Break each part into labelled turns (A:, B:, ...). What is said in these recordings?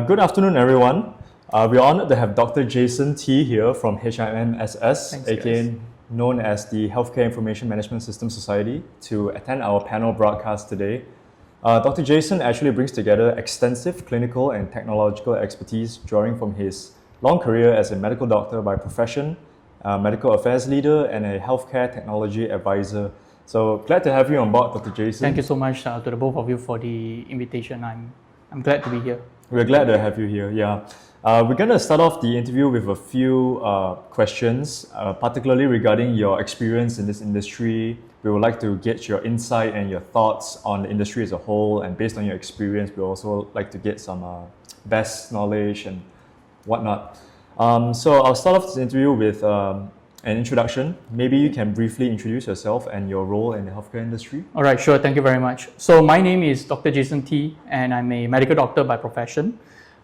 A: Good afternoon, everyone. We're honored to have Dr. Jason T here from HIMSS, aka known as the Healthcare Information Management System Society, to attend our panel broadcast today. Dr. Jason actually brings together extensive clinical and technological expertise drawing from his long career as a medical doctor by profession, medical affairs leader, and a healthcare technology advisor. So glad to have you on board, Dr. Jason.
B: Thank you so much to the both of you for the invitation. I'm glad to be here.
A: We're glad to have you here, yeah. We're going to start off the interview with a few questions, particularly regarding your experience in this industry. We would like to get your insight and your thoughts on the industry as a whole, and based on your experience, we also like to get some best knowledge and whatnot. So I'll start off this interview with an introduction. Maybe you can briefly introduce yourself and your role in the healthcare industry.
B: All right, sure. Thank you very much. So my name is Dr. Jason T, and I'm a medical doctor by profession.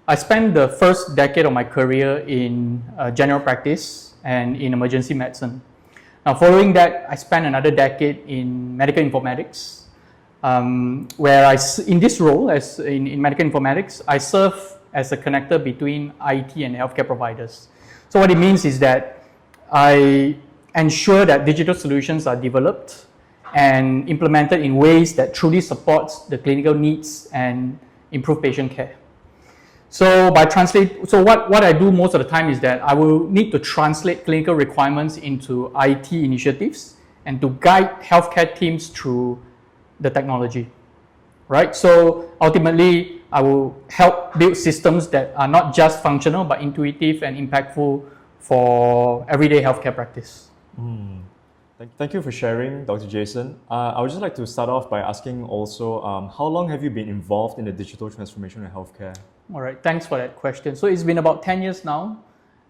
B: I spent the first decade of my career in general practice and in emergency medicine. Now, following that, I spent another decade in medical informatics, where in this role, as in medical informatics, I serve as a connector between IT and healthcare providers. So what it means is that I ensure that digital solutions are developed and implemented in ways that truly supports the clinical needs and improve patient care. So what I do most of the time is that I will need to translate clinical requirements into IT initiatives and to guide healthcare teams through the technology, right? So ultimately, I will help build systems that are not just functional but intuitive and impactful for everyday healthcare practice.
A: Thank you for sharing, Dr. Jason. I would just like to start off by asking also, how long have you been involved in the digital transformation in healthcare?
B: All right, thanks for that question. So it's been about 10 years now,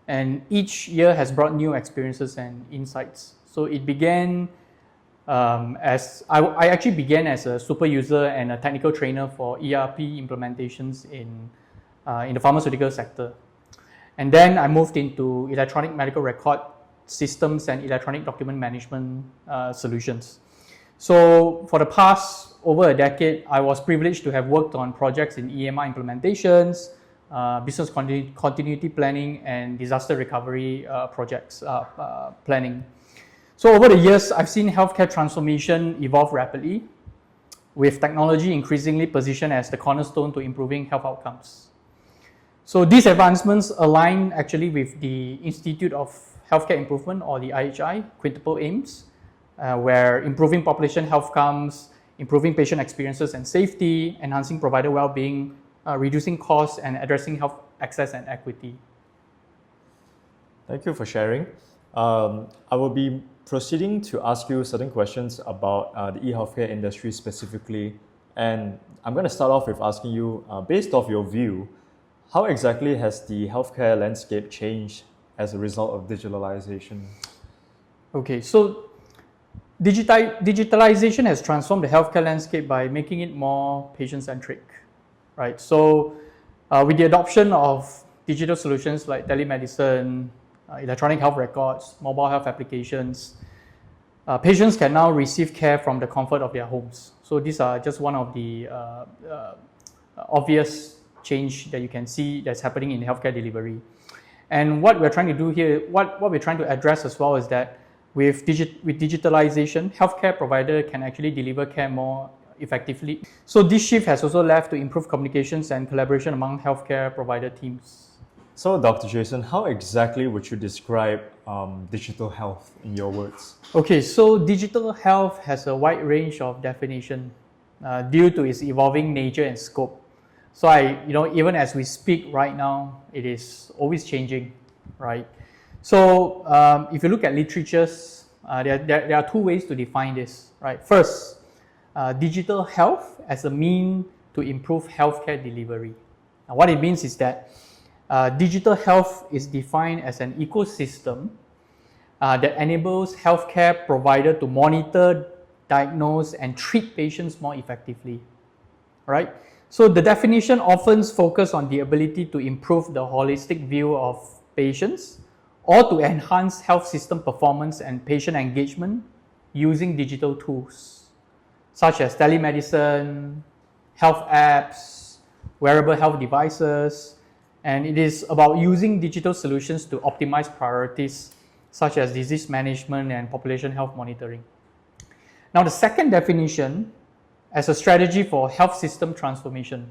B: and each year has brought new experiences and insights. So it began I actually began as a super user and a technical trainer for ERP implementations in the pharmaceutical sector. And then I moved into electronic medical record systems and electronic document management solutions. So for the past over a decade, I was privileged to have worked on projects in EMR implementations, business continuity planning, and disaster recovery projects planning. So over the years, I've seen healthcare transformation evolve rapidly, with technology increasingly positioned as the cornerstone to improving health outcomes. So these advancements align actually with the Institute of Healthcare Improvement, or the IHI, quintuple aims, where improving population health outcomes, improving patient experiences and safety, enhancing provider well-being, reducing costs, and addressing health access and equity.
A: Thank you for sharing. I will be proceeding to ask you certain questions about the e-healthcare industry specifically. And I'm going to start off with asking you, based off your view, how exactly has the healthcare landscape changed as a result of digitalization? Okay,
B: so digitalization has transformed the healthcare landscape by making it more patient-centric, right? So with the adoption of digital solutions like telemedicine, electronic health records, mobile health applications, patients can now receive care from the comfort of their homes. So these are just one of the obvious change that you can see that's happening in healthcare delivery. And what we're trying to do here, what we're trying to address as well is that with digitalization, healthcare provider can actually deliver care more effectively. So this shift has also led to improved communications and collaboration among healthcare provider teams.
A: So Dr. Jason, how exactly would you describe digital health in your words?
B: Okay, so digital health has a wide range of definition due to its evolving nature and scope. So even as we speak right now, it is always changing, right? So if you look at literatures, there are two ways to define this, right? First, digital health as a mean to improve healthcare delivery. Now, what it means is that digital health is defined as an ecosystem that enables healthcare provider to monitor, diagnose, and treat patients more effectively, right? So the definition often focuses on the ability to improve the holistic view of patients or to enhance health system performance and patient engagement using digital tools such as telemedicine, health apps, wearable health devices, and it is about using digital solutions to optimize priorities such as disease management and population health monitoring. Now, the second definition as a strategy for health system transformation.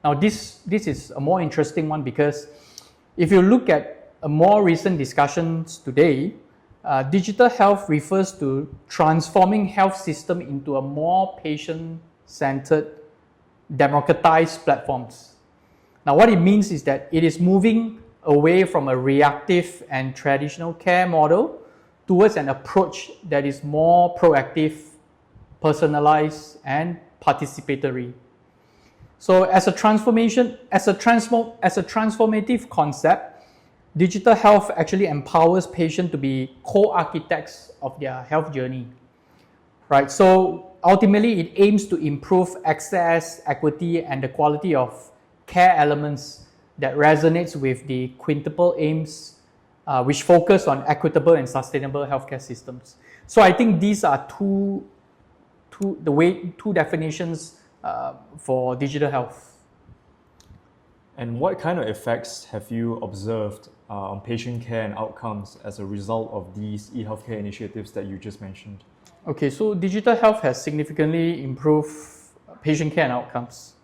B: Now, this is a more interesting one because if you look at a more recent discussions today, digital health refers to transforming health system into a more patient-centered, democratized platforms. Now, what it means is that it is moving away from a reactive and traditional care model towards an approach that is more proactive, personalized, and participatory. So as a transformative concept, digital health actually empowers patients to be co-architects of their health journey, right? So ultimately, it aims to improve access, equity, and the quality of care elements that resonates with the quintuple aims, which focus on equitable and sustainable healthcare systems. So I think these are two definitions for digital health.
A: And what kind of effects have you observed on patient care and outcomes as a result of these e-healthcare initiatives that you just mentioned?
B: Okay, so digital health has significantly improved patient care and outcomes.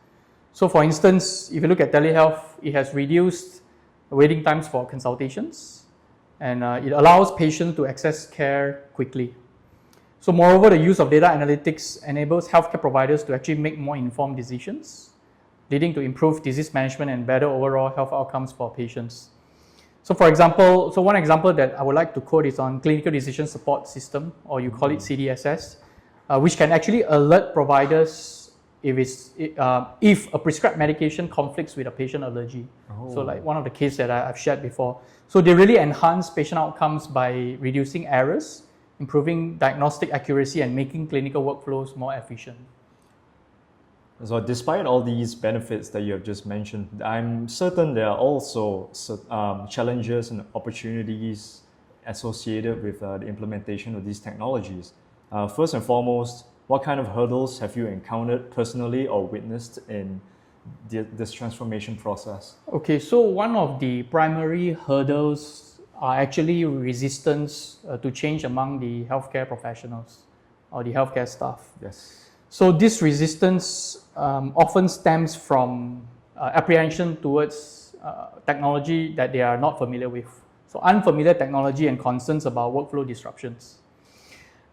B: So for instance, if you look at telehealth, it has reduced waiting times for consultations, and it allows patients to access care quickly. So moreover, the use of data analytics enables healthcare providers to actually make more informed decisions, leading to improved disease management and better overall health outcomes for patients. So for example, one example that I would like to quote is on clinical decision support system, or you call it CDSS, which can actually alert providers if a prescribed medication conflicts with a patient allergy. Oh. So like one of the cases that I've shared before. So they really enhance patient outcomes by reducing errors, improving diagnostic accuracy, and making clinical workflows more efficient.
A: So despite all these benefits that you have just mentioned, I'm certain there are also challenges and opportunities associated with the implementation of these technologies. First and foremost, what kind of hurdles have you encountered personally or witnessed in this transformation process? Okay,
B: so one of the primary hurdles are actually resistance to change among the healthcare professionals or the healthcare staff.
A: Yes.
B: So this resistance often stems from apprehension towards technology that they are not familiar with. So unfamiliar technology and concerns about workflow disruptions.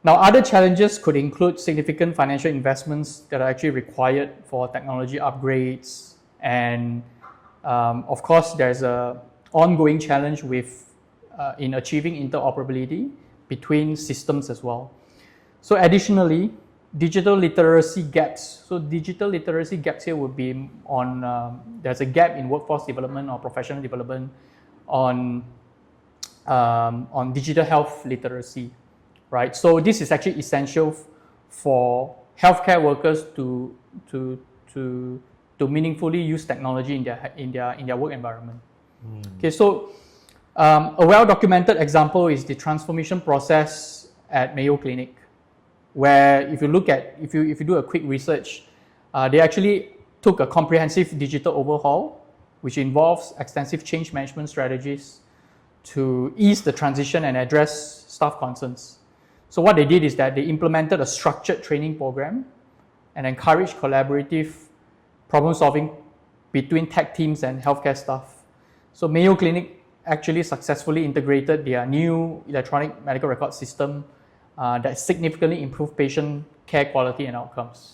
B: Now, other challenges could include significant financial investments that are actually required for technology upgrades. And of course, there's an ongoing challenge in achieving interoperability between systems as well. So additionally, digital literacy gaps. So digital literacy gaps here would be on, there's a gap in workforce development or professional development on digital health literacy, right? So this is actually essential for healthcare workers to meaningfully use technology in their work environment. Okay, so a well-documented example is the transformation process at Mayo Clinic, where if you do a quick research, they actually took a comprehensive digital overhaul, which involves extensive change management strategies to ease the transition and address staff concerns. So what they did is that they implemented a structured training program and encouraged collaborative problem solving between tech teams and healthcare staff. So Mayo Clinic actually successfully integrated their new electronic medical record system that significantly improved patient care quality and outcomes.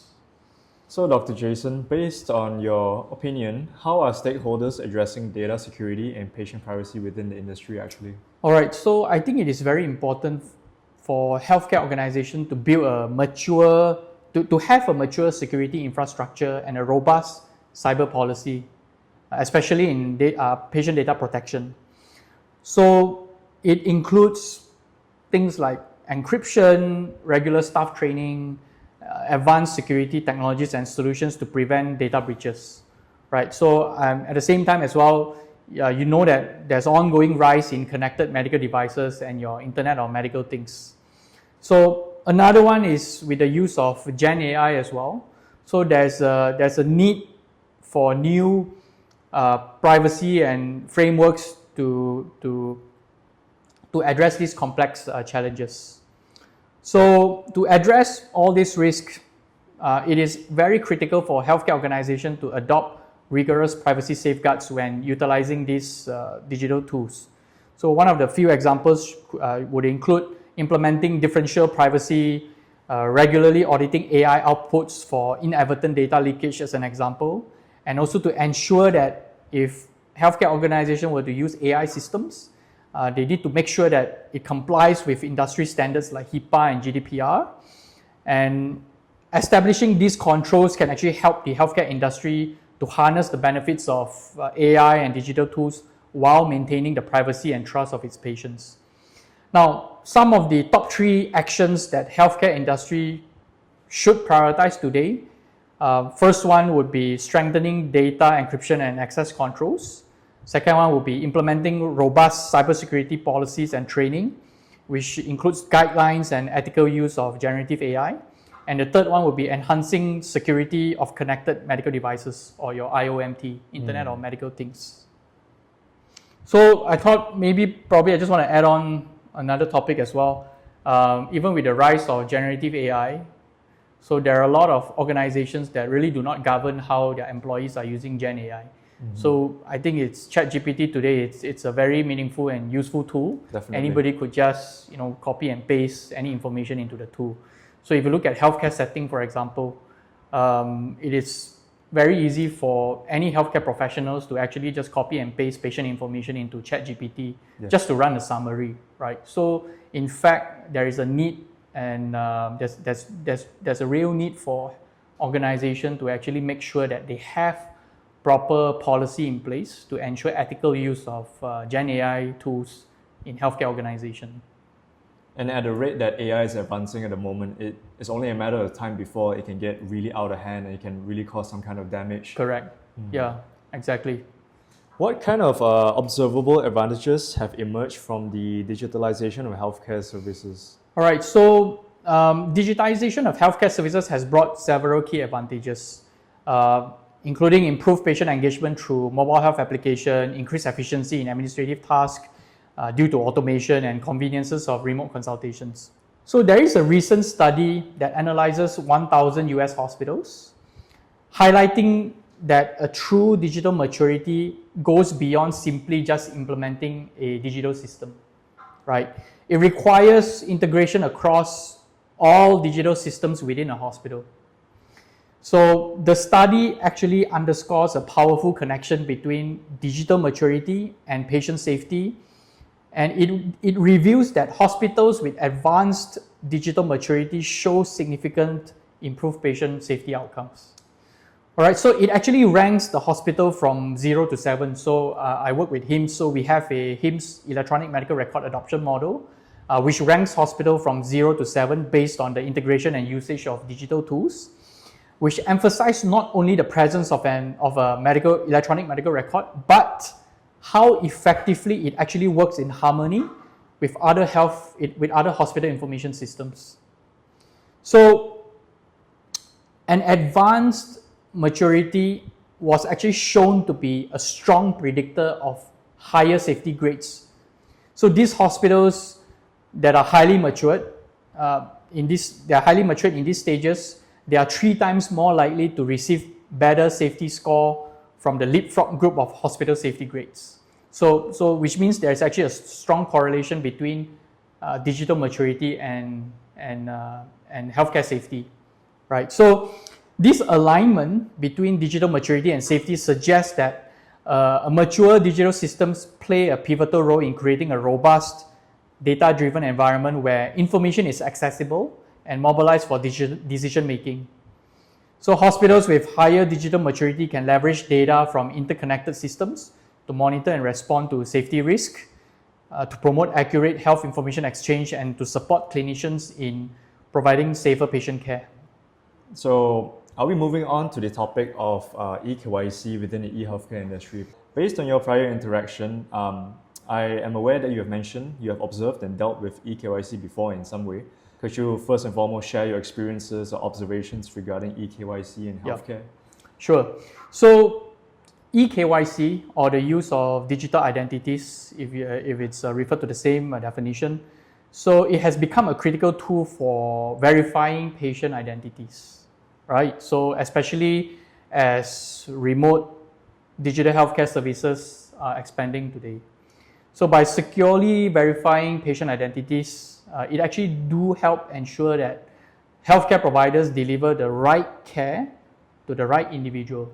A: So Dr. Jason, based on your opinion, how are stakeholders addressing data security and patient privacy within the industry actually?
B: All right, so I think it is very important for healthcare organizations to build to have a mature security infrastructure and a robust cyber policy, especially in patient data protection. So it includes things like encryption, regular staff training, advanced security technologies and solutions to prevent data breaches, right? So at the same time as well, you know that there's ongoing rise in connected medical devices and your Internet of Medical Things. So another one is with the use of Gen AI as well. So there's a need for new privacy and frameworks to address these complex challenges. So to address all these risks, it is very critical for healthcare organizations to adopt rigorous privacy safeguards when utilizing these digital tools. So one of the few examples would include implementing differential privacy, regularly auditing AI outputs for inadvertent data leakage as an example, and also to ensure that if healthcare organizations were to use AI systems, they need to make sure that it complies with industry standards like HIPAA and GDPR. And establishing these controls can actually help the healthcare industry to harness the benefits of AI and digital tools while maintaining the privacy and trust of its patients. Now, some of the top 3 actions that healthcare industry should prioritize today. First one would be strengthening data encryption and access controls. Second one would be implementing robust cybersecurity policies and training, which includes guidelines and ethical use of generative AI. And the third one would be enhancing security of connected medical devices, or your IOMT, Internet of Medical Things. So I thought probably I just want to add on another topic as well. Even with the rise of generative AI, so there are a lot of organizations that really do not govern how their employees are using Gen AI. So I think it's ChatGPT today. It's a very meaningful and useful tool.
A: Definitely.
B: Anybody could just copy and paste any information into the tool. So if you look at healthcare setting, for example, it is very easy for any healthcare professionals to actually just copy and paste patient information into ChatGPT just to run a summary, right? So in fact, there is a need, and there's a real need for organization to actually make sure that they have proper policy in place to ensure ethical use of Gen AI tools in healthcare organization.
A: And at the rate that AI is advancing at the moment, it's only a matter of time before it can get really out of hand and it can really cause some kind of damage.
B: Correct. Yeah, exactly.
A: What kind of observable advantages have emerged from the digitalization of healthcare services?
B: All right, so digitization of healthcare services has brought several key advantages, including improved patient engagement through mobile health application, increased efficiency in administrative tasks, due to automation and conveniences of remote consultations. So there is a recent study that analyzes 1,000 US hospitals, highlighting that a true digital maturity goes beyond simply just implementing a digital system, right? It requires integration across all digital systems within a hospital. So the study actually underscores a powerful connection between digital maturity and patient safety. And it reveals that hospitals with advanced digital maturity show significant improved patient safety outcomes. All right, so it actually ranks the hospital from 0 to 7. So I work with HIMSS, so we have a HIMSS electronic medical record adoption model, which ranks hospital from 0 to 7 based on the integration and usage of digital tools, which emphasize not only the presence of a electronic medical record, but how effectively it actually works in harmony with other hospital information systems. So an advanced maturity was actually shown to be a strong predictor of higher safety grades. So these hospitals that are highly matured in these stages, they are 3 times more likely to receive better safety score from the leapfrog group of hospital safety grades. So which means there's actually a strong correlation between digital maturity and healthcare safety, right? So this alignment between digital maturity and safety suggests that a mature digital systems play a pivotal role in creating a robust, data-driven environment where information is accessible and mobilized for decision making. So hospitals with higher digital maturity can leverage data from interconnected systems to monitor and respond to safety risk, to promote accurate health information exchange, and to support clinicians in providing safer patient care.
A: So are we moving on to the topic of eKYC within the e-healthcare industry? Based on your prior interaction, I am aware that you have observed and dealt with eKYC before in some way. Could you first and foremost share your experiences or observations regarding eKYC in healthcare?
B: Sure. So eKYC, or the use of digital identities, if it's referred to the same definition, so it has become a critical tool for verifying patient identities, right? So especially as remote digital healthcare services are expanding today. So by securely verifying patient identities, it actually do help ensure that healthcare providers deliver the right care to the right individual,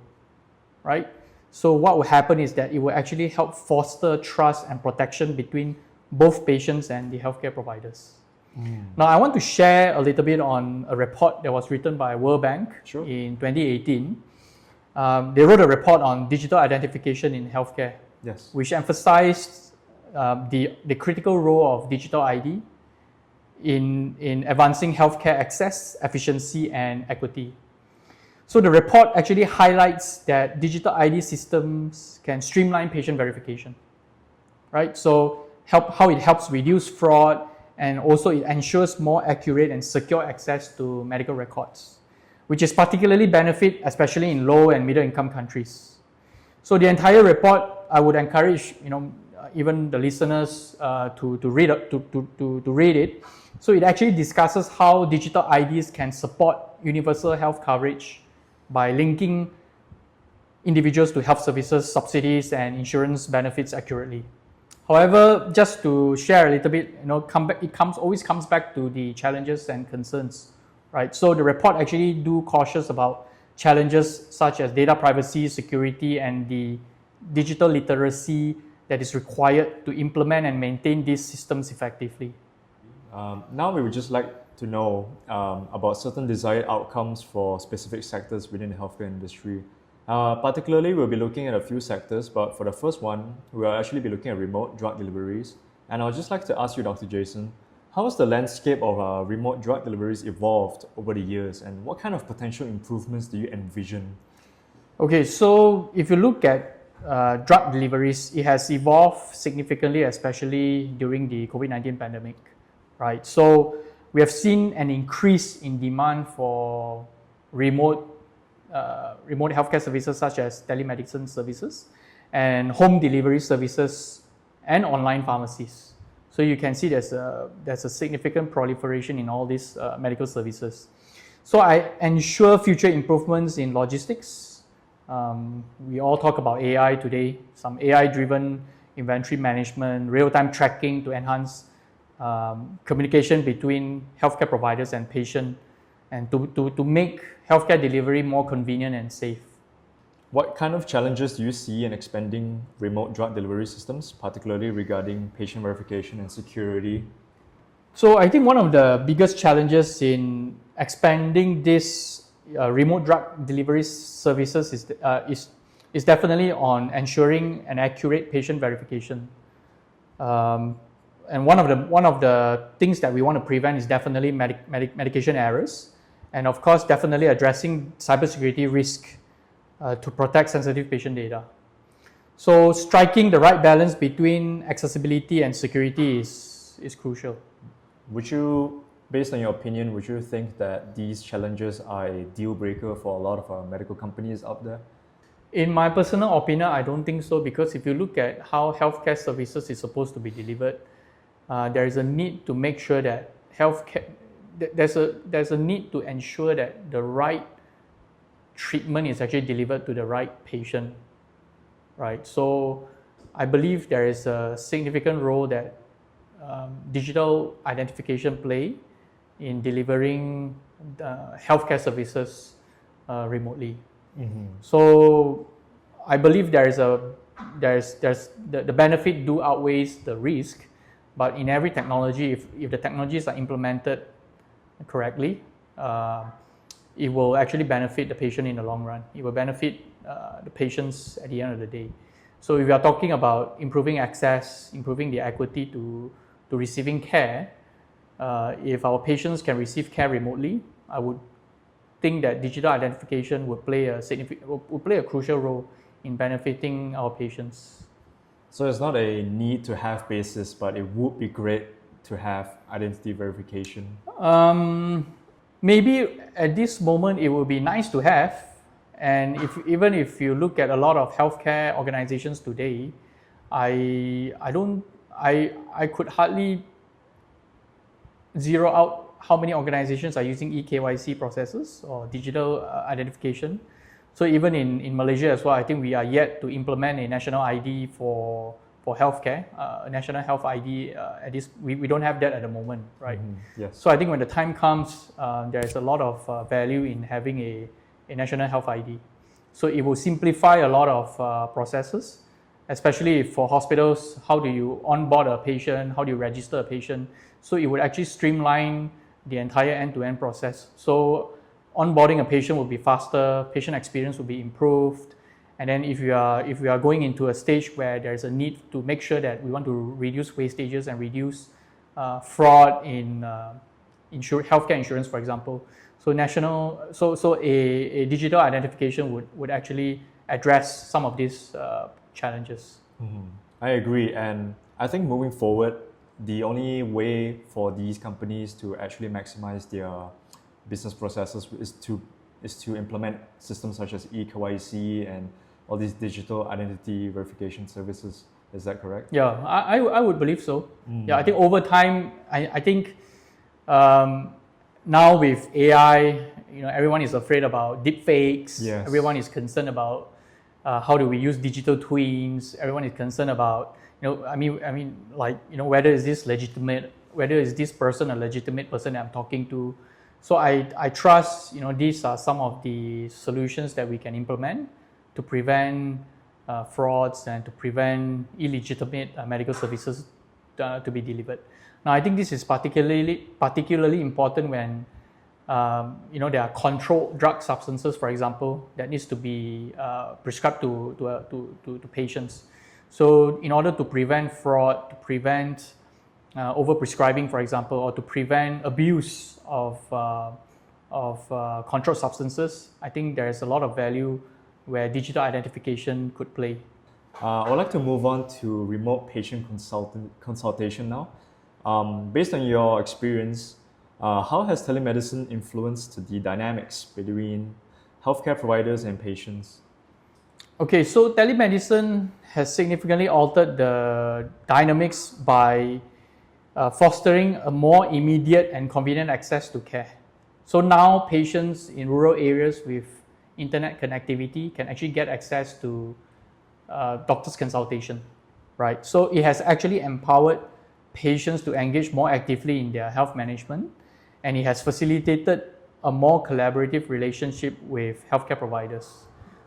B: right? So what will happen is that it will actually help foster trust and protection between both patients and the healthcare providers. Now, I want to share a little bit on a report that was written by World Bank in 2018. They wrote a report on digital identification in healthcare, which emphasized the critical role of digital ID in advancing healthcare access, efficiency, and equity. So the report actually highlights that digital ID systems can streamline patient verification, right? So how it helps reduce fraud, and also it ensures more accurate and secure access to medical records, which is particularly benefit, especially in low and middle income countries. So the entire report, I would encourage, even the listeners to read it. So it actually discusses how digital IDs can support universal health coverage by linking individuals to health services, subsidies, and insurance benefits accurately. However, just to share a little bit, always comes back to the challenges and concerns, right? So the report actually do cautious about challenges such as data privacy, security, and the digital literacy that is required to implement and maintain these systems effectively.
A: Now we would just like to know about certain desired outcomes for specific sectors within the healthcare industry. Particularly, we'll be looking at a few sectors, but for the first one, we'll actually be looking at remote drug deliveries. And I'd just like to ask you, Dr. Jason, how has the landscape of remote drug deliveries evolved over the years, and what kind of potential improvements do you envision?
B: Okay, so if you look at drug deliveries, it has evolved significantly, especially during the COVID-19 pandemic, right? So we have seen an increase in demand for remote healthcare services such as telemedicine services and home delivery services and online pharmacies. So you can see there's a significant proliferation in all these medical services. So I ensure future improvements in logistics. We all talk about AI today, some AI-driven inventory management, real-time tracking to enhance communication between healthcare providers and patient, and to make healthcare delivery more convenient and safe.
A: What kind of challenges do you see in expanding remote drug delivery systems, particularly regarding patient verification and security?
B: So I think one of the biggest challenges in expanding this remote drug delivery services is definitely on ensuring an accurate patient verification. And one of the things that we want to prevent is definitely medication errors, and of course, definitely addressing cybersecurity risk to protect sensitive patient data. So striking the right balance between accessibility and security is crucial.
A: Would you, based on your opinion, would you think that these challenges are a deal breaker for a lot of our medical companies out there?
B: In my personal opinion, I don't think so, because if you look at how healthcare services is supposed to be delivered, there is a need to make sure that there's a need to ensure that the right treatment is actually delivered to the right patient, right? So I believe there is a significant role that digital identification play in delivering healthcare services remotely. Mm-hmm. So I believe the benefit do outweighs the risk, but in every technology, if the technologies are implemented correctly, it will actually benefit the patient in the long run. It will benefit the patients at the end of the day. So if we are talking about improving access, improving the equity to receiving care, if our patients can receive care remotely, I would think that digital identification would play a crucial role in benefiting our patients.
A: So it's not a need to have basis, but it would be great to have identity verification.
B: Maybe at this moment it would be nice to have, And even if you look at a lot of healthcare organizations today, I could hardly zero out how many organizations are using eKYC processes or digital identification. So even in Malaysia as well, I think we are yet to implement a national ID for healthcare, a national health ID. At this, we don't have that at the moment, right?
A: Yes.
B: So I think when the time comes, there is a lot of value in having a national health ID. So it will simplify a lot of processes, especially for hospitals. How do you onboard a patient? How do you register a patient? So it would actually streamline the entire end-to-end process. So onboarding a patient will be faster, patient experience will be improved. And then if we are going into a stage where there's a need to make sure that we want to reduce wastages and reduce fraud in healthcare insurance, for example. So a digital identification would actually address some of these challenges.
A: I agree, and I think moving forward, the only way for these companies to actually maximize their business processes is to implement systems such as eKYC and all these digital identity verification services. Is that correct?
B: Yeah, I would believe so. Yeah, I think over time, I think now with AI, everyone is afraid about deepfakes.
A: Yes.
B: Everyone is concerned about how do we use digital twins. Everyone is concerned about whether is this legitimate, whether is this person a legitimate person that I'm talking to. So I trust these are some of the solutions that we can implement to prevent frauds and to prevent illegitimate medical services to be delivered. Now I think this is particularly important when there are controlled drug substances, for example, that needs to be prescribed to patients. So in order to prevent fraud, to prevent overprescribing, for example, or to prevent abuse of controlled substances, I think there is a lot of value where digital identification could play.
A: I would like to move on to remote patient consultation now. Based on your experience, how has telemedicine influenced the dynamics between healthcare providers and patients?
B: Okay, so telemedicine has significantly altered the dynamics by fostering a more immediate and convenient access to care. So now patients in rural areas with internet connectivity can actually get access to doctor's consultation, right? So it has actually empowered patients to engage more actively in their health management, and it has facilitated a more collaborative relationship with healthcare providers.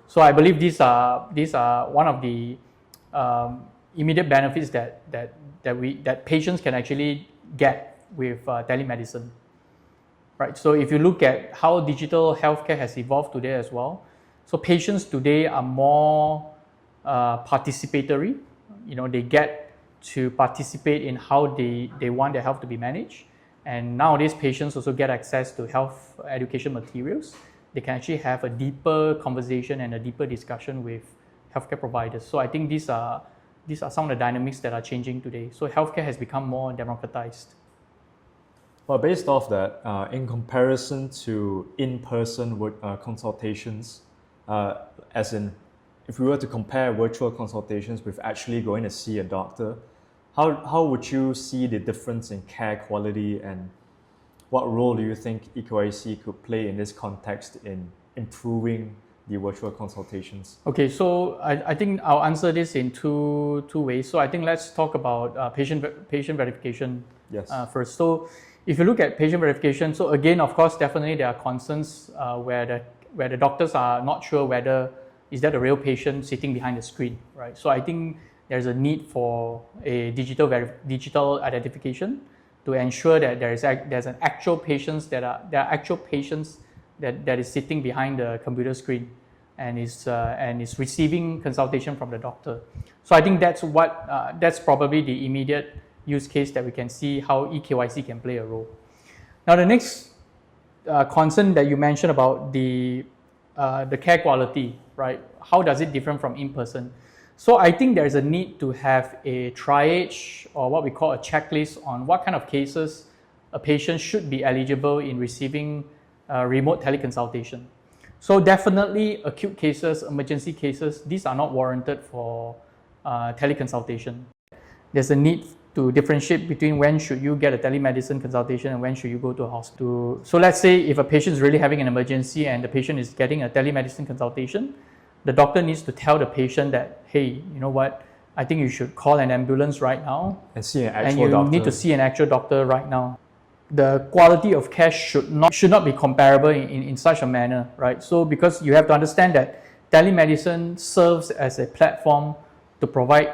B: So I believe these are one of the immediate benefits that patients can actually get with telemedicine, right? So if you look at how digital healthcare has evolved today as well, so patients today are more participatory. They get to participate in how they want their health to be managed. And nowadays, patients also get access to health education materials. They can actually have a deeper conversation and a deeper discussion with healthcare providers. So I think these are some of the dynamics that are changing today. So healthcare has become more democratized.
A: Well, based off that, in comparison to in-person consultations, as in if we were to compare virtual consultations with actually going to see a doctor, how would you see the difference in care quality, and what role do you think eKYC could play in this context in improving the virtual consultations? Okay,
B: so I think I'll answer this in two ways. So I think let's talk about patient verification first. So if you look at patient verification, so again, of course, definitely there are concerns where the doctors are not sure whether is that a real patient sitting behind the screen, right? So I think there's a need for a digital identification to ensure that there's an actual patients there are actual patients that is sitting behind the computer screen and is receiving consultation from the doctor. So I think that's probably the immediate use case that we can see how eKYC can play a role. Now the next concern that you mentioned about the care quality, right? How does it differ from in-person? So I think there's a need to have a triage, or what we call a checklist, on what kind of cases a patient should be eligible in receiving remote teleconsultation. So definitely acute cases, emergency cases, these are not warranted for teleconsultation. There's a need to differentiate between when should you get a telemedicine consultation and when should you go to a hospital. So let's say if a patient is really having an emergency and the patient is getting a telemedicine consultation, the doctor needs to tell the patient that, hey, you know what, I think you should call an ambulance right now.
A: And see an actual
B: and you
A: doctor.
B: need to see an actual doctor right now. The quality of care should not be comparable in such a manner, right? So because you have to understand that telemedicine serves as a platform to provide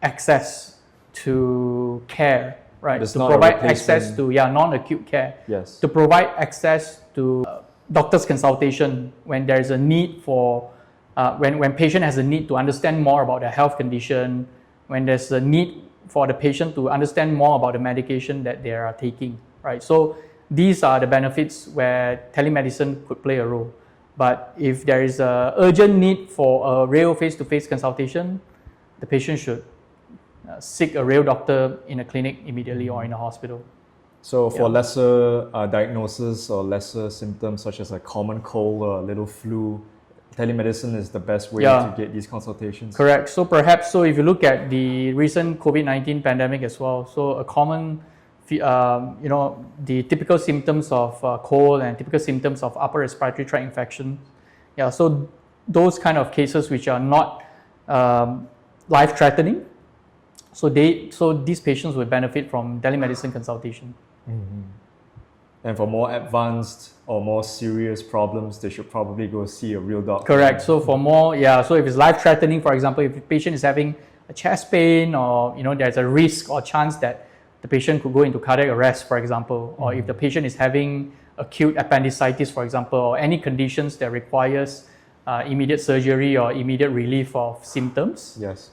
B: access to care, right?
A: It's
B: to
A: not a
B: provide
A: replacement.
B: access to non-acute care.
A: Yes.
B: To provide access to doctor's consultation when there is a need for, when patient has a need to understand more about their health condition, when there's a need for the patient to understand more about the medication that they are taking, right? So these are the benefits where telemedicine could play a role. But if there is an urgent need for a real face-to-face consultation, the patient should seek a real doctor in a clinic immediately or in a hospital.
A: So for lesser diagnosis or lesser symptoms such as a common cold or a little flu, telemedicine is the best way to get these consultations.
B: Correct. So perhaps, if you look at the recent COVID-19 pandemic as well, so a common, the typical symptoms of cold and typical symptoms of upper respiratory tract infection. Yeah, so those kind of cases which are not life-threatening, so these patients will benefit from telemedicine consultation.
A: Mm-hmm. And for more advanced or more serious problems, they should probably go see a real doctor.
B: Correct. So for more, so if it's life-threatening, for example, if the patient is having a chest pain or, there's a risk or chance that the patient could go into cardiac arrest, for example, or if the patient is having acute appendicitis, for example, or any conditions that requires immediate surgery or immediate relief of symptoms.
A: Yes.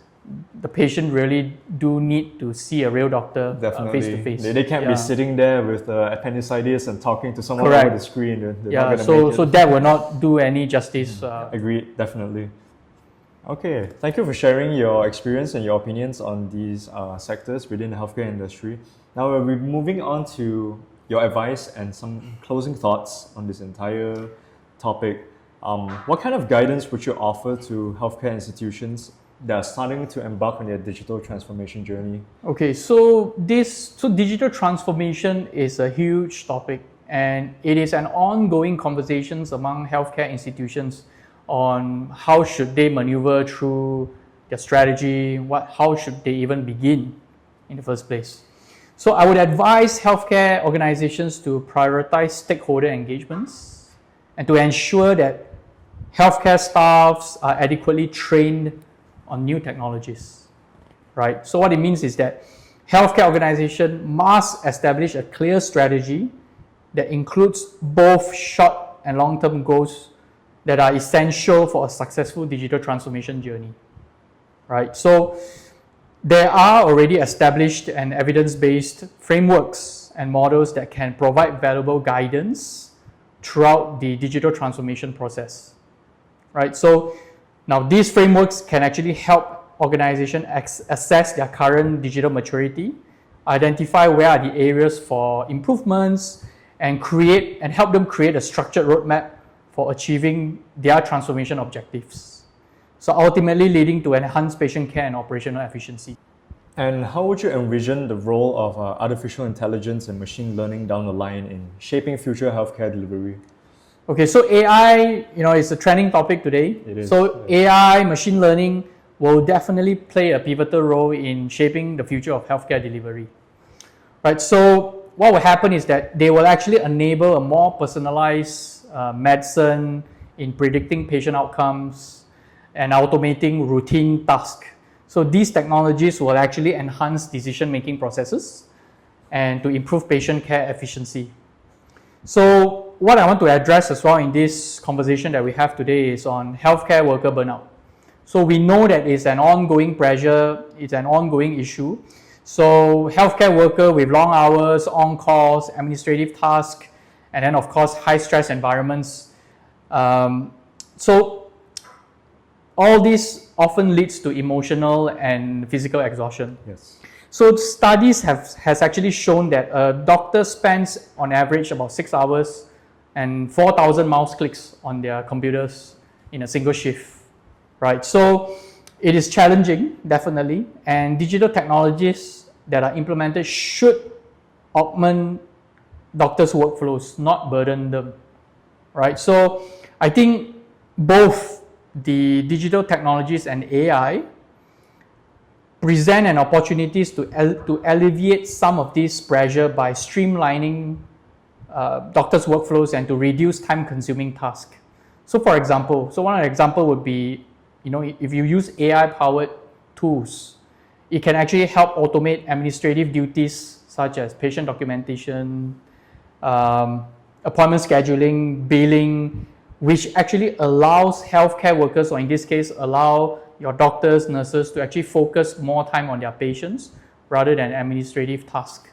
B: The patient really do need to see a real doctor
A: Definitely.
B: face-to-face.
A: They can't be sitting there with appendicitis and talking to someone
B: Correct.
A: over the screen. They're not gonna
B: so
A: make it.
B: so that will not do any justice.
A: Agreed, definitely. Okay, thank you for sharing your experience and your opinions on these sectors within the healthcare industry. Now we'll be moving on to your advice and some closing thoughts on this entire topic. What kind of guidance would you offer to healthcare institutions that are starting to embark on their digital transformation journey?
B: Okay, so digital transformation is a huge topic, and it is an ongoing conversation among healthcare institutions on how should they maneuver through their strategy, how should they even begin in the first place. So I would advise healthcare organizations to prioritize stakeholder engagements and to ensure that healthcare staffs are adequately trained on new technologies, right? So what it means is that healthcare organization must establish a clear strategy that includes both short and long-term goals that are essential for a successful digital transformation journey, right? So there are already established and evidence-based frameworks and models that can provide valuable guidance throughout the digital transformation process, right? So now these frameworks can actually help organizations assess their current digital maturity, identify where are the areas for improvements, and help them create a structured roadmap for achieving their transformation objectives. So ultimately leading to enhanced patient care and operational efficiency.
A: And how would you envision the role of artificial intelligence and machine learning down the line in shaping future healthcare delivery?
B: Okay, so AI, is a trending topic today.
A: It is.
B: So AI, machine learning will definitely play a pivotal role in shaping the future of healthcare delivery. Right, so what will happen is that they will actually enable a more personalized medicine in predicting patient outcomes and automating routine tasks. So these technologies will actually enhance decision-making processes and to improve patient care efficiency. So what I want to address as well in this conversation that we have today is on healthcare worker burnout. So we know that it's an ongoing pressure, it's an ongoing issue. So healthcare worker with long hours, on-calls, administrative tasks, and then of course high stress environments. So all this often leads to emotional and physical exhaustion.
A: Yes.
B: So studies has actually shown that a doctor spends on average about 6 hours and 4,000 mouse clicks on their computers in a single shift, right? So it is challenging, definitely, and digital technologies that are implemented should augment doctors' workflows, not burden them, right? So I think both the digital technologies and AI present an opportunities to alleviate some of this pressure by streamlining doctors' workflows and to reduce time-consuming tasks. So for example, one example would be, if you use AI-powered tools, it can actually help automate administrative duties such as patient documentation, appointment scheduling, billing, which actually allows healthcare workers, or in this case, allow your doctors, nurses to actually focus more time on their patients rather than administrative tasks.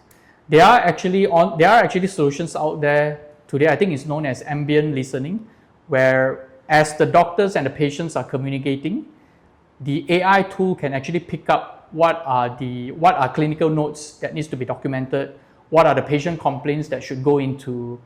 B: There are actually solutions out there today. I think it's known as ambient listening, where as the doctors and the patients are communicating, the AI tool can actually pick up what are clinical notes that needs to be documented, what are the patient complaints that should go into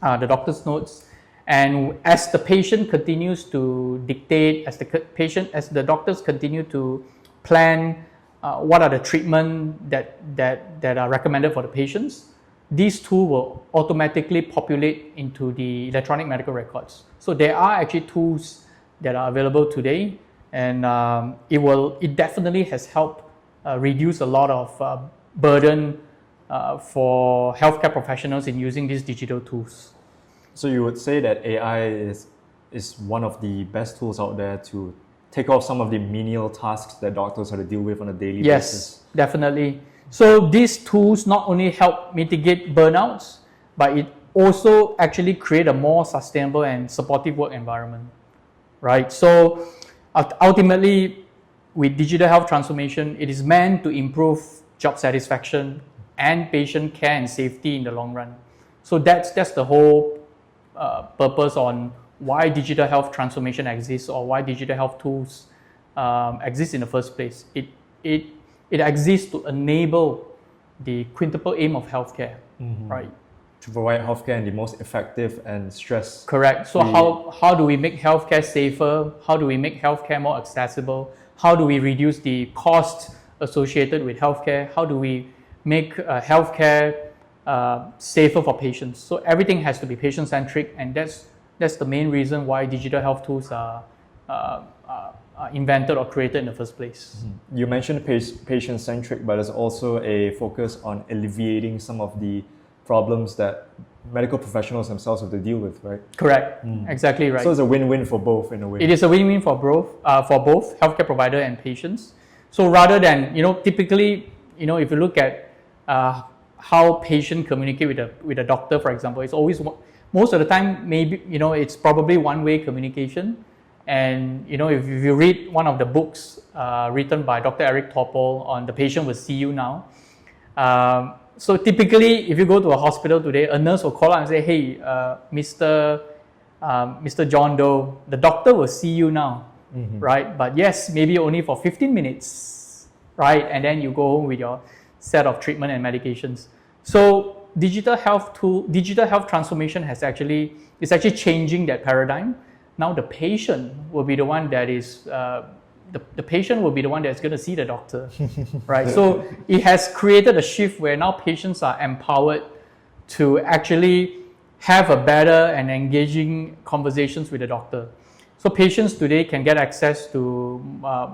B: the doctor's notes. And as the patient continues to dictate, as the doctors continue to plan what are the treatment that are recommended for the patients, these tools will automatically populate into the electronic medical records. So there are actually tools that are available today, and it definitely has helped reduce a lot of burden for healthcare professionals in using these digital tools.
A: So you would say that AI is one of the best tools out there to take off some of the menial tasks that doctors have to deal with on a daily basis?
B: Yes, definitely. So these tools not only help mitigate burnouts, but it also actually create a more sustainable and supportive work environment, right? So ultimately, with digital health transformation, it is meant to improve job satisfaction and patient care and safety in the long run. So that's the whole purpose on why digital health transformation exists, or why digital health tools exist in the first place. It exists to enable the quintuple aim of healthcare, right?
A: To provide healthcare in the most effective and stress.
B: Correct. So how do we make healthcare safer? How do we make healthcare more accessible? How do we reduce the costs associated with healthcare? How do we make healthcare safer for patients? So everything has to be patient-centric, and that's the main reason why digital health tools are invented or created in the first place.
A: You mentioned patient-centric, but there's also a focus on alleviating some of the problems that medical professionals themselves have to deal with, right?
B: Correct. Exactly right.
A: So it's a win-win for both in a way.
B: It is a win-win for both healthcare provider and patients. So rather than, typically, if you look at how patients communicate with a doctor, for example, it's always, most of the time, maybe, it's probably one-way communication. And, if you read one of the books written by Dr. Eric Topol on The Patient Will See You Now, so typically, if you go to a hospital today, a nurse will call out and say, hey, Mr. John Doe, the doctor will see you now, right? But yes, maybe only for 15 minutes, right? And then you go home with your set of treatment and medications. So digital health transformation is actually changing that paradigm. Now the patient will be the one that is the patient will be the one that's going to see the doctor, right? So it has created a shift where now patients are empowered to actually have a better and engaging conversations with the doctor. So patients today can get access to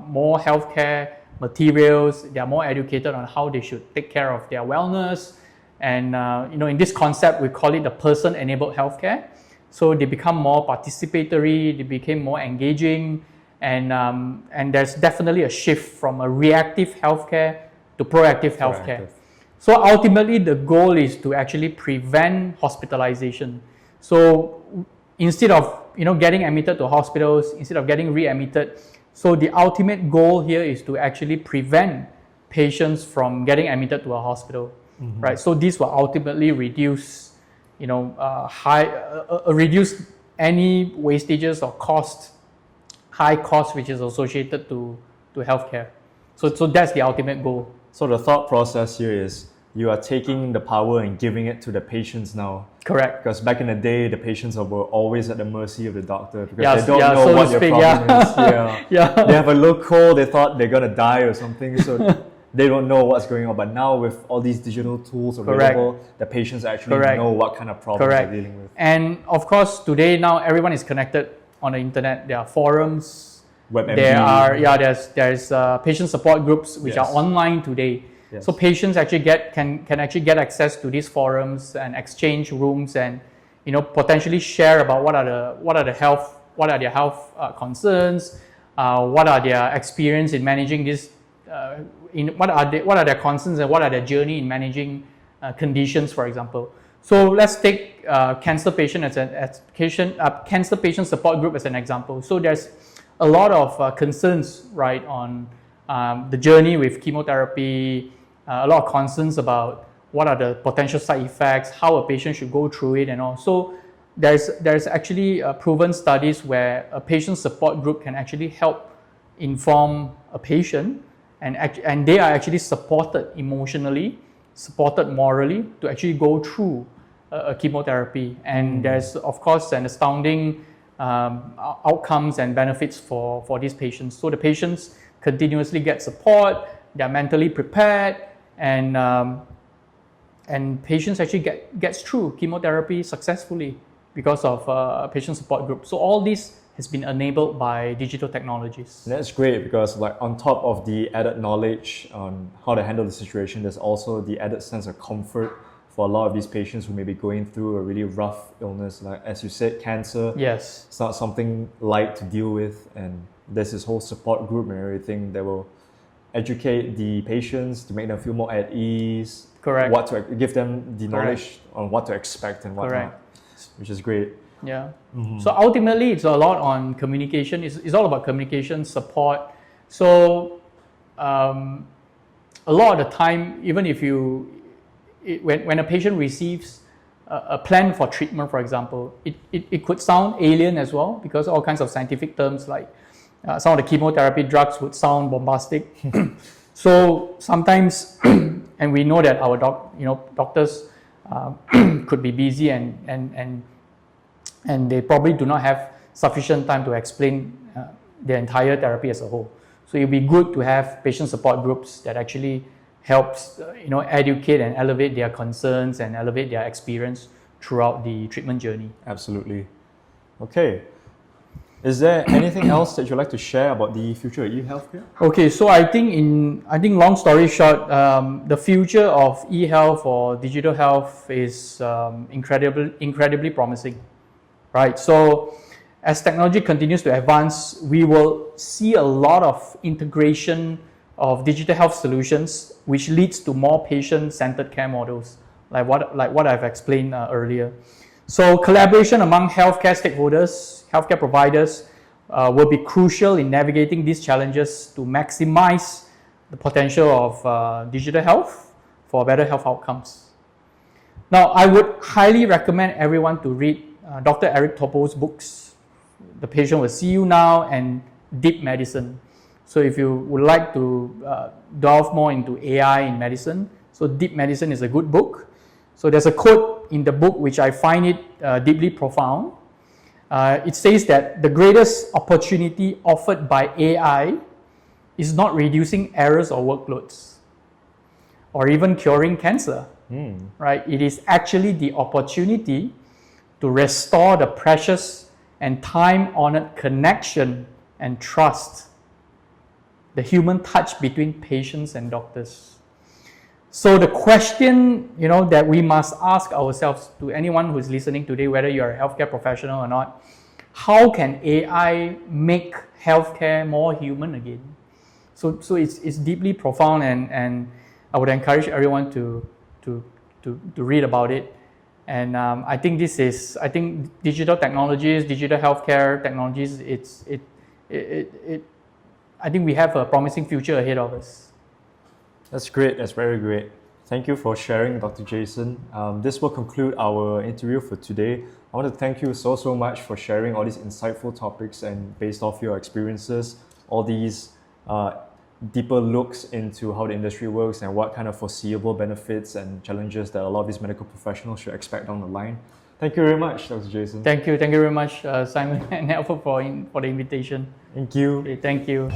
B: more healthcare materials. They are more educated on how they should take care of their wellness. And in this concept, we call it the person-enabled healthcare. So they become more participatory, they became more engaging, and there's definitely a shift from a reactive healthcare to proactive healthcare. So ultimately, the goal is to actually prevent hospitalization. So instead of getting admitted to hospitals, instead of getting readmitted, so the ultimate goal here is to actually prevent patients from getting admitted to a hospital, right? So this will ultimately reduce reduce any wastages or high cost which is associated to healthcare. So that's the ultimate goal.
A: So the thought process here is you are taking the power and giving it to the patients now.
B: Correct.
A: Because back in the day, the patients were always at the mercy of the doctor because
B: Yeah,
A: they don't
B: yeah,
A: know
B: so
A: what
B: to
A: their
B: speak,
A: problem
B: yeah.
A: is. Yeah.
B: Yeah.
A: They have a little cold, they thought they're gonna die or something, so they don't know what's going on. But now with all these digital tools available, the patients actually know what kind of problems they're dealing with.
B: And of course, today now everyone is connected on the internet. There are forums.
A: WebMD.
B: There's patient support groups which are online today.
A: Yes.
B: So patients actually can actually get access to these forums and exchange rooms and potentially share about what are their health concerns, what are their experience in managing this, what are their concerns and what are their journey in managing conditions, for example. So let's take cancer patient cancer patient support group as an example. So there's a lot of concerns, right, on the journey with chemotherapy, a lot of concerns about what are the potential side effects, how a patient should go through it and all. So there's actually proven studies where a patient support group can actually help inform a patient and they are actually supported emotionally, supported morally to actually go through a chemotherapy. And there's of course an astounding outcomes and benefits for these patients. So the patients continuously get support, they're mentally prepared, and patients actually gets through chemotherapy successfully because of a patient support group. So all this has been enabled by digital technologies.
A: And that's great because on top of the added knowledge on how to handle the situation, there's also the added sense of comfort for a lot of these patients who may be going through a really rough illness. Like as you said, cancer.
B: Yes.
A: It's not something light to deal with, and there's this whole support group and everything that will educate the patients to make them feel more at ease.
B: Correct.
A: Give them the knowledge on what to expect and whatnot, which is great.
B: Yeah. So ultimately, it's a lot on communication. It's all about communication, support. So a lot of the time, even if when a patient receives a plan for treatment, for example, it could sound alien as well because all kinds of scientific terms like some of the chemotherapy drugs would sound bombastic. So sometimes, and we know that our doctors could be busy and they probably do not have sufficient time to explain the entire therapy as a whole. So it would be good to have patient support groups that actually helps educate and elevate their concerns and elevate their experience throughout the treatment journey.
A: Absolutely. Okay. Is there anything else that you'd like to share about the future of e-healthcare? Okay,
B: so I think long story short, the future of e-health or digital health is incredibly promising, right? So as technology continues to advance, we will see a lot of integration of digital health solutions, which leads to more patient-centered care models, like what I've explained earlier. So collaboration among healthcare stakeholders, healthcare providers, will be crucial in navigating these challenges to maximize the potential of digital health for better health outcomes. Now, I would highly recommend everyone to read Dr. Eric Topol's books, The Patient Will See You Now and Deep Medicine. So if you would like to delve more into AI in medicine, so Deep Medicine is a good book. So there's a quote in the book which I find it deeply profound. It says that the greatest opportunity offered by AI is not reducing errors or workloads or even curing cancer, right? It is actually the opportunity to restore the precious and time-honored connection and trust, the human touch between patients and doctors. So the question, that we must ask ourselves, to anyone who's listening today, whether you're a healthcare professional or not, how can AI make healthcare more human again? So it's deeply profound, and I would encourage everyone to read about it. And I think digital technologies, digital healthcare technologies, I think we have a promising future ahead of us.
A: That's great. That's very great. Thank you for sharing, Dr. Jason. This will conclude our interview for today. I want to thank you so much for sharing all these insightful topics and based off your experiences, all these deeper looks into how the industry works and what kind of foreseeable benefits and challenges that a lot of these medical professionals should expect down the line. Thank you very much, Dr. Jason.
B: Thank you very much, Simon and Alpha for the invitation.
A: Thank you.
B: Okay, thank you.